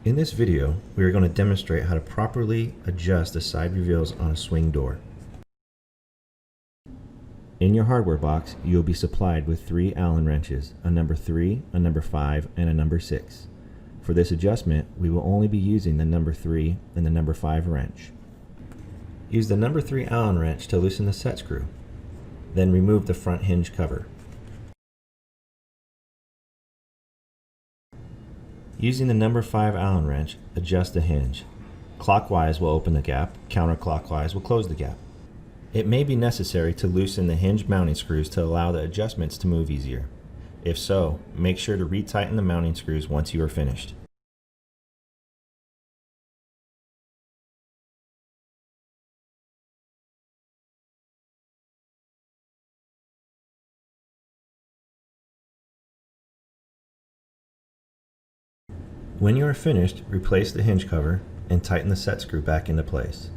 In this video, we are going to demonstrate how to properly adjust the side reveals on a swing door. In your hardware box, you will be supplied with 3 Allen wrenches, a number 3, a number 5, and a number 6. For this adjustment, we will only be using the number 3 and the number 5 wrench. Use the number 3 Allen wrench to loosen the set screw. Then remove the front hinge cover. Using the number 5 Allen wrench, adjust the hinge. Clockwise will open the gap, counterclockwise will close the gap. It may be necessary to loosen the hinge mounting screws to allow the adjustments to move easier. If so, make sure to retighten the mounting screws once you are finished. When you are finished, replace the hinge cover and tighten the set screw back into place.